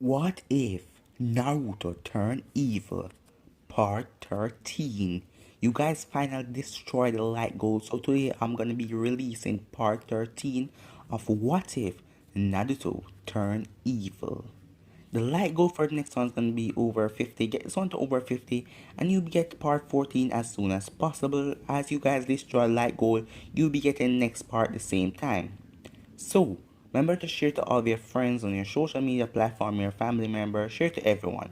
What if Naruto turned evil? Part 13. You guys finally destroyed the light gold, so today I'm gonna be releasing part 13 of What If Naruto Turned Evil. The light goal for the next one is gonna be over 50. Get this one to over 50 and you'll get part 14 as soon as possible. As you guys destroy light goal, you'll be getting next part at the same time. So, remember to share to all of your friends on your social media platform, your family member, share to everyone.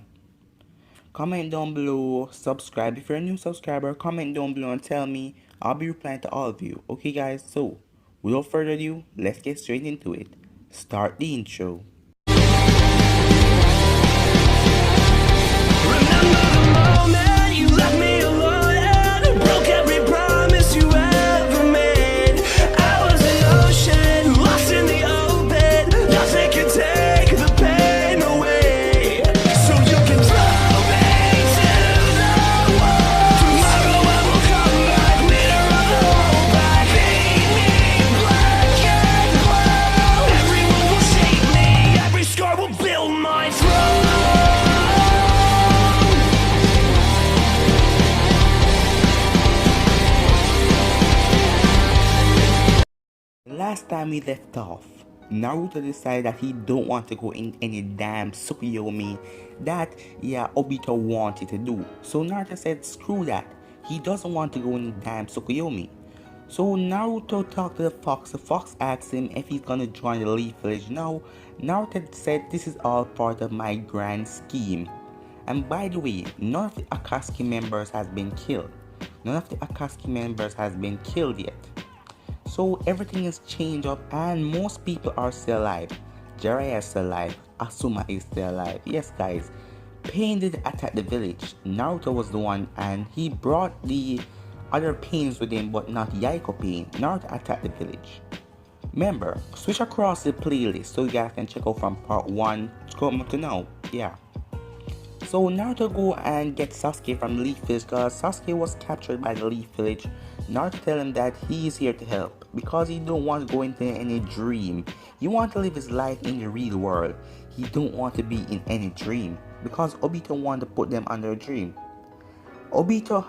Comment down below, subscribe. If you're a new subscriber, comment down below and tell me. I'll be replying to all of you. Okay guys, so, without further ado, let's get straight into it. Start the intro. Remember the moment you left me alone and broke every promise you ever made. I was an ocean, lost in the open. Nothing can take the pain away. So you can throw me to the wall. Tomorrow I will come back, leader of the whole pack. Paint me black and blue. Everyone will shake me, every scar will build my throne. Last time we left off, Naruto decided that he don't want to go in any damn Tsukuyomi that, Obito wanted to do. So Naruto said screw that, he doesn't want to go in damn Tsukuyomi. So Naruto talked to the fox asked him if he's gonna join the Leaf Village now. Naruto said this is all part of my grand scheme. And by the way, none of the Akatsuki members has been killed. None of the Akatsuki members has been killed yet. So everything is changed up and most people are still alive. Jiraiya is still alive. Asuma is still alive. Yes guys, Pain did attack the village. Naruto was the one and he brought the other Pains with him but not Yaiko Pain. Naruto attacked the village. Remember, switch across the playlist so you guys can check out from part 1 come up to now. Yeah. So Naruto go and get Sasuke from Leaf Village because Sasuke was captured by the Leaf Village. Naruto tell him that he is here to help because he don't want to go into any dream. He want to live his life in the real world. He don't want to be in any dream because Obito want to put them under a dream. Obito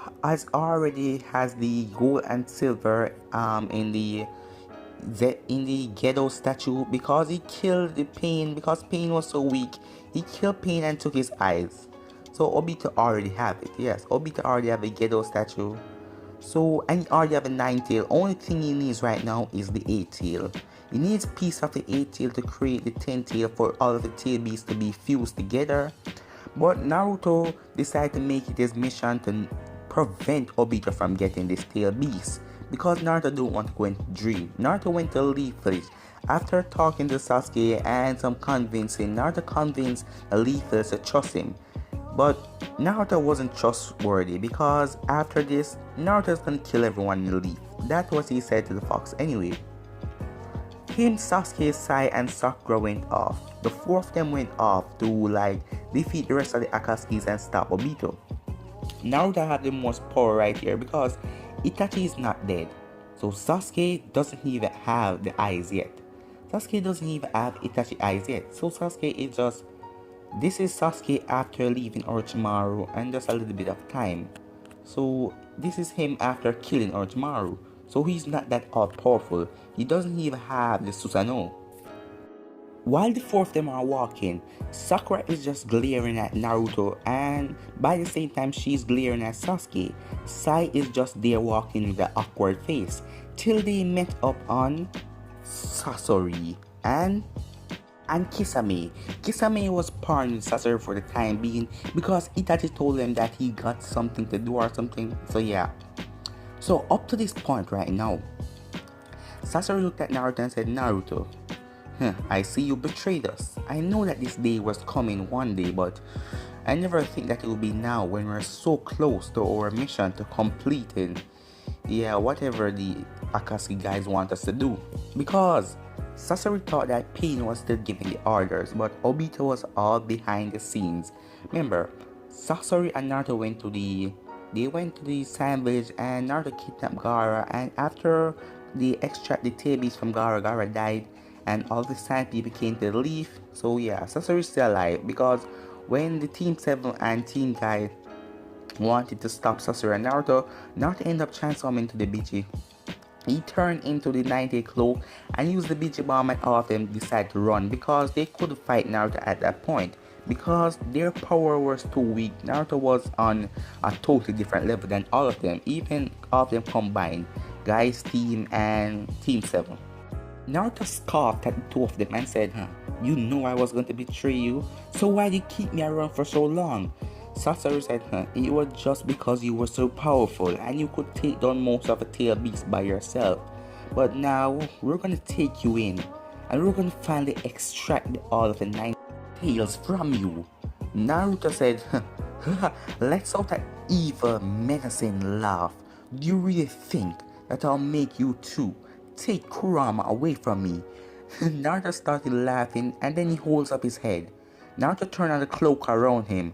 already has the gold and silver in the Gedo statue because he killed the Pain because Pain was so weak. He killed Pain and took his eyes. So Obito already have it. Yes, Obito already have a Gedo statue. So and he already have a 9-tail. Only thing he needs right now is the 8-tail. He needs a piece of the 8-tail to create the 10-tail for all of the tail beasts to be fused together. But Naruto decided to make it his mission to prevent Obito from getting this tail beast. Because Naruto don't want to go into dream. Naruto went to Leaf Village. After talking to Sasuke and some convincing, Naruto convinced the Leaf Village to trust him. But Naruto wasn't trustworthy because after this, Naruto's gonna kill everyone in the Leaf. That's what he said to the fox anyway. Him, Sasuke, Sai, and Sakura went off. The 4 of them went off to defeat the rest of the Akatsuki's and stop Obito. Naruto had the most power right here because Itachi is not dead. So Sasuke doesn't even have the eyes yet. Sasuke doesn't even have Itachi eyes yet. So Sasuke is just... This is Sasuke after leaving Orochimaru and just a little bit of time. So this is him after killing Orochimaru. So he's not that all powerful. He doesn't even have the Susanoo. While the 4 of them are walking, Sakura is just glaring at Naruto and by the same time she's glaring at Sasuke. Sai is just there walking with an awkward face till they met up on Sasori and Kisame. Kisame was pardoning Sasori for the time being because Itachi told him that he got something to do or something. So yeah. So up to this point right now, Sasori looked at Naruto and said, Naruto, I see you betrayed us. I know that this day was coming one day, but I never think that it will be now when we're so close to our mission to completing, whatever the Akatsuki guys want us to do. Because Sasori thought that Pain was still giving the orders, but Obito was all behind the scenes. Remember, Sasori and Naruto went to the Sand Village and Naruto kidnapped Gaara, and after they extract the tail beast from Gaara, Gaara died, and all the sand people came to the leaf. So yeah, Sasori's still alive because when the Team 7 and Team Guy wanted to stop Sasori and Naruto ended up transforming into the BG. He turned into the 90 cloak and used the BG bomb, and all of them decided to run because they couldn't fight Naruto at that point because their power was too weak. Naruto was on a totally different level than all of them, even all of them combined, Guy's team and Team 7. Naruto scoffed at the two of them and said, You know I was going to betray you, so why did you keep me around for so long? Sasori said, It was just because you were so powerful and you could take down most of the tail beasts by yourself. But now, we're going to take you in, and we're going to finally extract all of the 9 tails from you. Naruto said, Let's out that evil, menacing laugh. Do you really think that I'll make you two take Kurama away from me? Naruto started laughing, and then he holds up his head. Naruto turned on the cloak around him.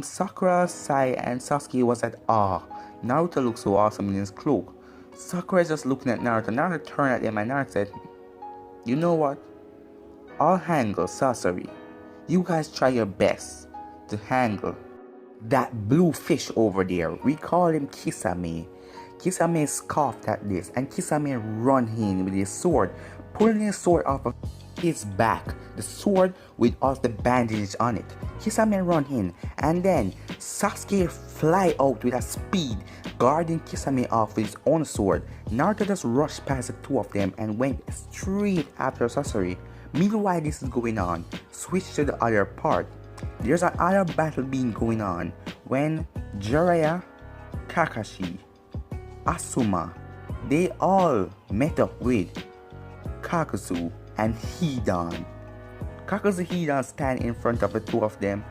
Sakura, Sai, and Sasuke was at awe. Naruto looked so awesome in his cloak. Sakura is just looking at Naruto. Naruto turned at him and Naruto said, You know what? I'll handle Sasori. You guys try your best to handle that blue fish over there. We call him Kisame. Kisame scoffed at this, and Kisame run in with his sword, pulling his sword off of his back, the sword with all the bandages on it. Kisame run in, and then Sasuke fly out with a speed, guarding Kisame off with his own sword. Naruto just rushed past the two of them and went straight after Sasori. Meanwhile this is going on, switch to the other part. There's another battle being going on when Jiraiya, Kakashi, Asuma, they all met up with Kakazu and Hidan. Kakazu and Hidan stand in front of the two of them,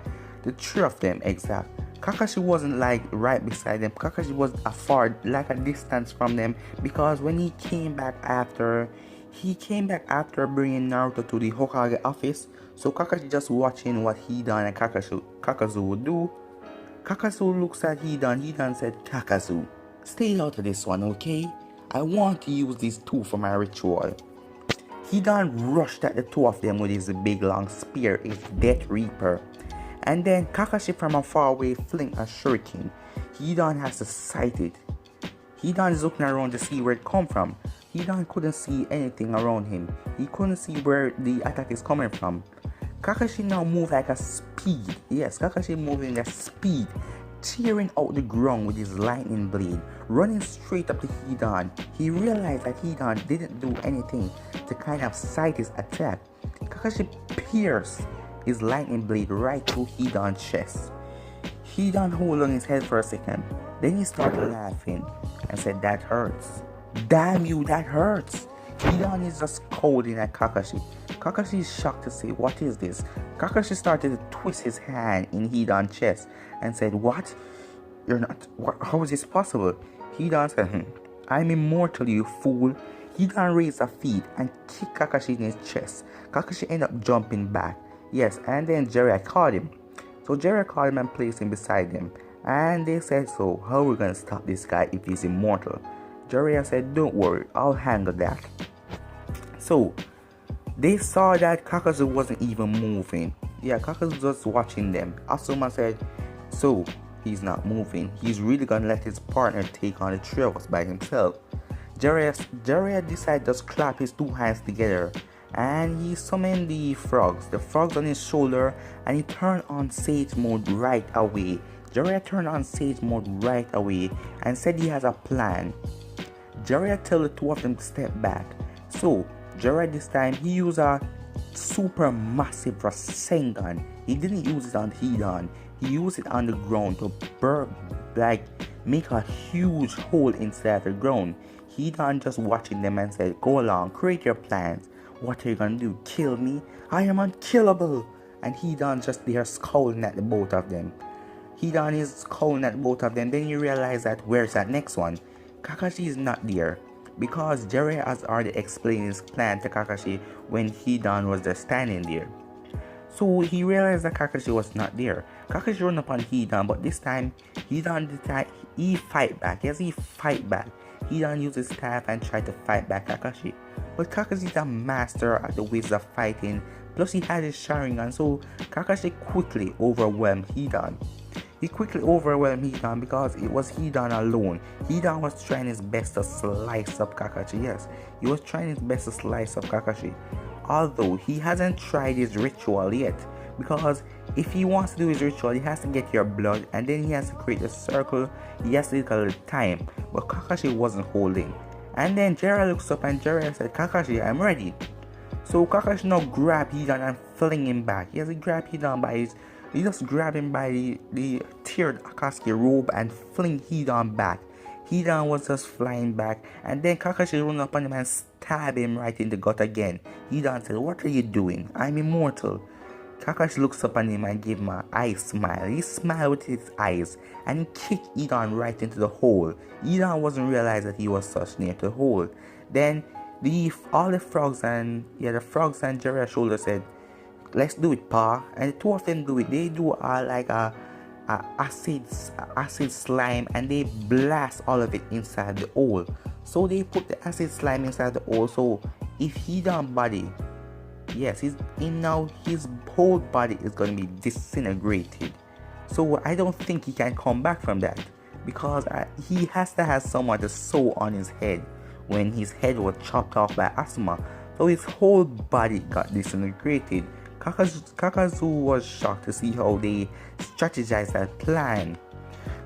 the three of them exact. Kakashi wasn't like right beside them. Kakashi was afar, like a distance from them, because when he came back after bringing Naruto to the Hokage office. So Kakashi just watching what Hidan and Kakazu would do. Kakazu looks at Hidan. Hidan said, Kakazu, stay out of this one, okay? I want to use these two for my ritual. Hidan rushed at the two of them with his big long spear, his Death Reaper. And then Kakashi from afar away fling a shuriken. Hidan has to sight it. Hidan is looking around to see where it come from. Hidan couldn't see anything around him. He couldn't see where the attack is coming from. Kakashi now moved like a speed. Yes, Kakashi moving at speed, tearing out the ground with his lightning blade, running straight up to Hidan. He realized that Hidan didn't do anything to kind of sight his attack. Kakashi pierced his lightning blade right through Hidan's chest. Hidan held on his head for a second. Then he started laughing and said, That hurts. Damn you, that hurts. Hidan is just scolding at Kakashi. Kakashi is shocked to say, What is this? Kakashi started to twist his hand in Hidan's chest and said, What? You're not. What? How is this possible? Hidan said, I'm immortal, you fool. Hidan raised a feet and kicked Kakashi in his chest. Kakashi ended up jumping back. Yes, and then Jiraiya caught him. So Jiraiya caught him and placed him beside him. And they said, So, how are we going to stop this guy if he's immortal? Jiraiya said, Don't worry, I'll handle that. So, they saw that Kakazu wasn't even moving. Yeah, Kakazu was just watching them. Asuma said, So, he's not moving. He's really gonna let his partner take on the three of us by himself. Jiraiya decided to just clap his two hands together. And he summoned the frogs on his shoulder, and he turned on Sage mode right away. Jiraiya turned on Sage mode right away and said he has a plan. Jiraiya told the two of them to step back. So, Jiraiya this time, he used a super massive Rasengan. He didn't use it on Hidan. He used it on the ground to make a huge hole inside the ground. Hidan just watching them and said, Go along, create your plans. What are you gonna do? Kill me? I am unkillable. And Hidan just there scowling at the both of them. Hidan is scowling at both of them. Then you realize that where's that next one? Kakashi is not there, because Jiraiya has already explained his plan to Kakashi when Hidan was just standing there. So he realized that Kakashi was not there. Kakashi run upon Hidan, but this time Hidan he fight back. Yes, he fight back. Hidan used his staff and tried to fight back Kakashi. But Kakashi is a master at the ways of fighting, plus he had his Sharingan, so Kakashi quickly overwhelmed Hidan. He quickly overwhelmed Hidan because it was Hidan alone. Hidan was trying his best to slice up Kakashi, yes. He was trying his best to slice up Kakashi. Although he hasn't tried his ritual yet. Because if he wants to do his ritual, he has to get your blood and then he has to create a circle. He has to take a little time. But Kakashi wasn't holding. And then Jiraiya looks up and Jiraiya said, Kakashi, I'm ready. So Kakashi now grab Hidan and fling him back. He has to grab Hidan by his... He just grabbed him by the tiered Akatsuki robe and fling Hidan back. Hidan was just flying back and then Kakashi run up on him and stab him right in the gut again. Hidan said, what are you doing? I'm immortal. Kakashi looks up on him and gave him an eye smile. He smiled with his eyes and he kicked Hidan right into the hole. Hidan wasn't realized that he was such near to the hole. Then all the frogs and Jiraiya's shoulder said, let's do it, Pa. And the two of them do it. They do like a acid slime and they blast all of it inside the hole. So they put the acid slime inside the hole. So if Hidan body, yes, his whole body is going to be disintegrated. So I don't think he can come back from that because he has to have someone to sew on his head when his head was chopped off by Asuma. So his whole body got disintegrated. Kakazu was shocked to see how they strategized that plan.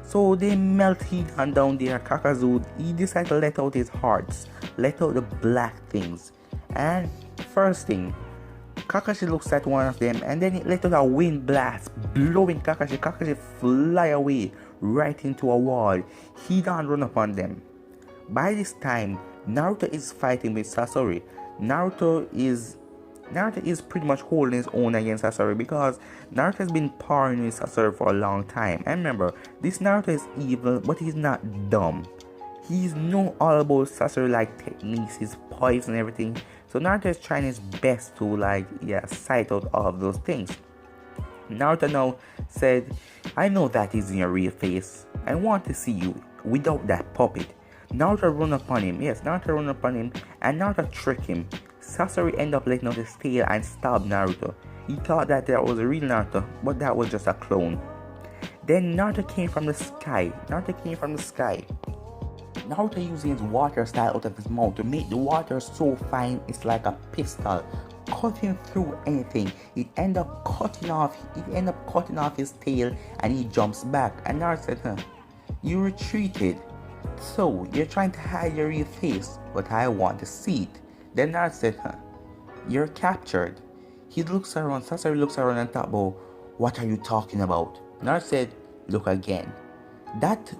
So they melt Hidan down there. Kakazu, he decided to let out his hearts, let out the black things. And first thing, Kakashi looks at one of them and then it let out a wind blast, blowing Kakashi. Kakashi fly away right into a wall. Hidan run upon them. By this time, Naruto is fighting with Sasori. Naruto is pretty much holding his own against Sasori because Naruto has been parring with Sasori for a long time. And remember, this Naruto is evil, but he's not dumb. He's know all about Sasori like techniques, his poison and everything. So Naruto is trying his best to sight out all of those things. Naruto now said, I know that is in your real face. I want to see you without that puppet. Naruto run upon him. Yes, Naruto run upon him and Naruto trick him. Sasori ended up letting out his tail and stabbed Naruto. He thought that was a real Naruto, but that was just a clone. Then Naruto came from the sky. Naruto using his water style out of his mouth to make the water so fine it's like a pistol, cutting through anything. It ended up cutting off his tail and he jumps back. And Naruto said, you retreated. So you're trying to hide your real face, but I want to see it. Then Naruto said, you're captured. He looks around, Sasori looks around and thought, what are you talking about? Naruto said, look again. That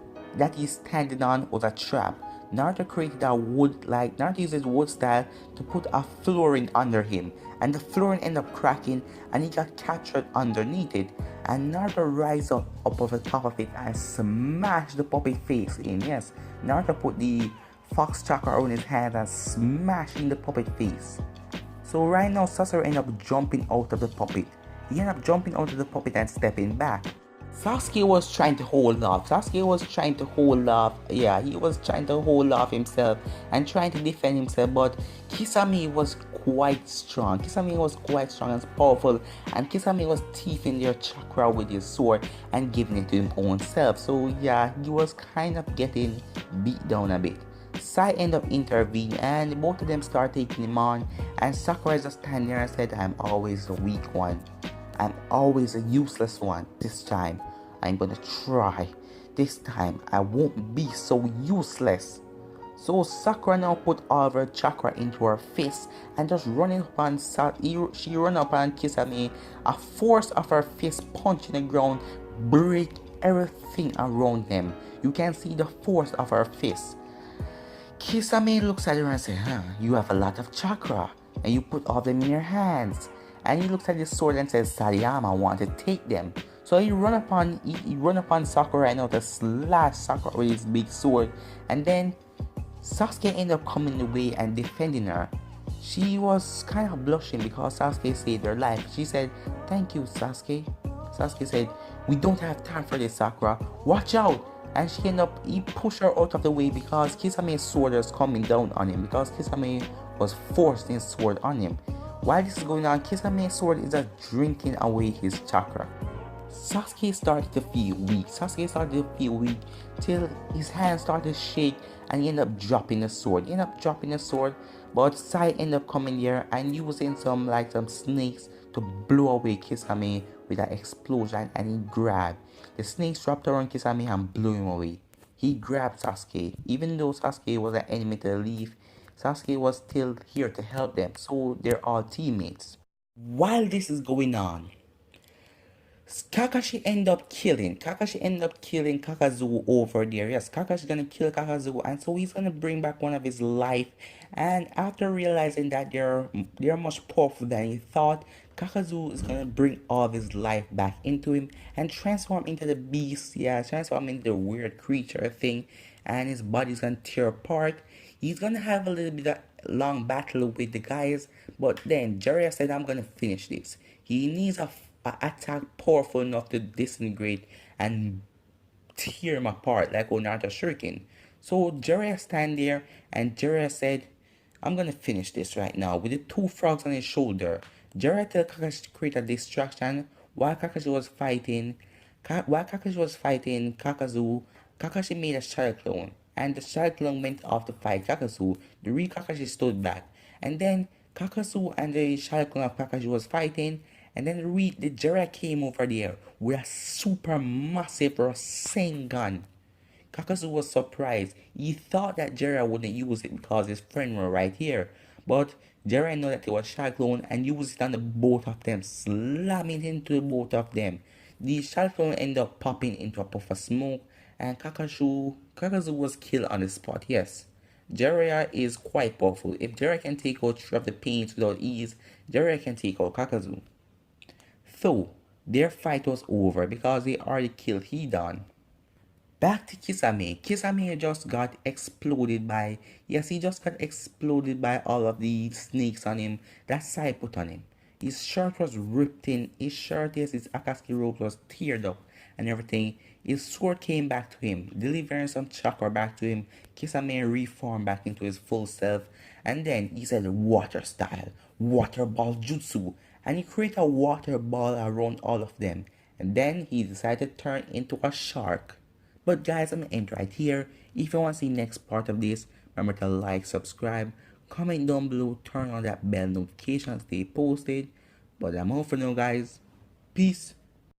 he's standing on was a trap. Naruto created Naruto uses wood style to put a flooring under him. And the flooring ended up cracking and he got captured underneath it. And Naruto rise up over the top of it and smash the puppet face in. Yes, Naruto put the fox chakra on his hand and smashing the puppet face. So right now Sasori ended up jumping out of the puppet. He ended up jumping out of the puppet and stepping back. Sasuke was trying to hold off. He was trying to hold off himself and trying to defend himself, but Kisame was quite strong. Kisame was quite strong and powerful, and Kisame was teething their chakra with his sword and giving it to his own self. So yeah, he was kind of getting beat down a bit. Sai ended up intervening and both of them started taking him on, and Sakura just standing there and said, I'm always the weak one. I'm always a useless one. This time, I'm gonna try. This time, I won't be so useless. So Sakura now put all of her chakra into her fist and just running upon she run upon Kisame. A force of her fist punching the ground, break everything around them. You can see the force of her fist. Kisame looks at her and says, you have a lot of chakra and you put all of them in your hands. And he looks at his sword and says, Sariyama want to take them. So he run upon Sakura and now to slash Sakura with his big sword. And then Sasuke ended up coming away and defending her. She was kind of blushing because Sasuke saved her life. She said, thank you, Sasuke. Sasuke said, we don't have time for this, Sakura. Watch out. And he pushed her out of the way because Kisame's sword was coming down on him. Because Kisame was forcing his sword on him. While this is going on, Kisame's sword is just drinking away his chakra. Sasuke started to feel weak. Sasuke started to feel weak till his hands started to shake and he ended up dropping the sword. He ended up dropping the sword, but Sai ended up coming there and using some snakes to blow away Kisame with that explosion, and he grabbed. The snakes wrapped around Kisame and blew him away. He grabbed Sasuke. Even though Sasuke was an enemy to the leaf, Sasuke was still here to help them, so they're all teammates. While this is going on, Kakashi end up killing Kakazu over there. Yes, Kakashi gonna kill Kakazu, and so he's gonna bring back one of his life. And after realizing that they're much powerful than he thought, Kakazu is gonna bring all of his life back into him and transform into the beast. Yeah, transform into the weird creature thing, and his body's gonna tear apart. He's gonna have a little bit of long battle with the guys, but then Jiraiya said, "I'm gonna finish this." He needs a attack powerful enough to disintegrate and tear him apart like Naruto Shuriken. So Jiraiya stand there and Jiraiya said, "I'm gonna finish this right now," with the two frogs on his shoulder. Jiraiya tell Kakashi to create a distraction while Kakashi was fighting Kakazu. Kakashi made a shadow clone, and the shadow clone went off to fight Kakazu. The real Kakashi stood back, and then Kakazu and the shadow clone of Kakashi was fighting, and then the Jiraiya came over there with a super massive Rasengan. Kakazu was surprised. He thought that Jiraiya wouldn't use it because his friend were right here. But Jiraiya knew that it was Cyclone and used it on the both of them, slamming into the both of them. The Cyclone ended up popping into a puff of smoke, and Kakazu was killed on the spot. Yes, Jiraiya is quite powerful. If Jiraiya can take out three of the pains without ease, Jiraiya can take out Kakazu. So, their fight was over because they already killed Hidan. Back to Kisame. Kisame just got exploded by, yes, he just got exploded by all of the snakes on him that Sai put on him. His shirt was ripped in, his shirt, yes, his Akatsuki robe was teared up and everything. His sword came back to him, delivering some chakra back to him. Kisame reformed back into his full self, and then he said water style, water ball jutsu, and he created a water ball around all of them. And then he decided to turn into a shark. But guys, I'm gonna end right here. If you want to see next part of this, remember to like, subscribe, comment down below, turn on that bell notification, stay posted. But I'm out for now, guys. Peace.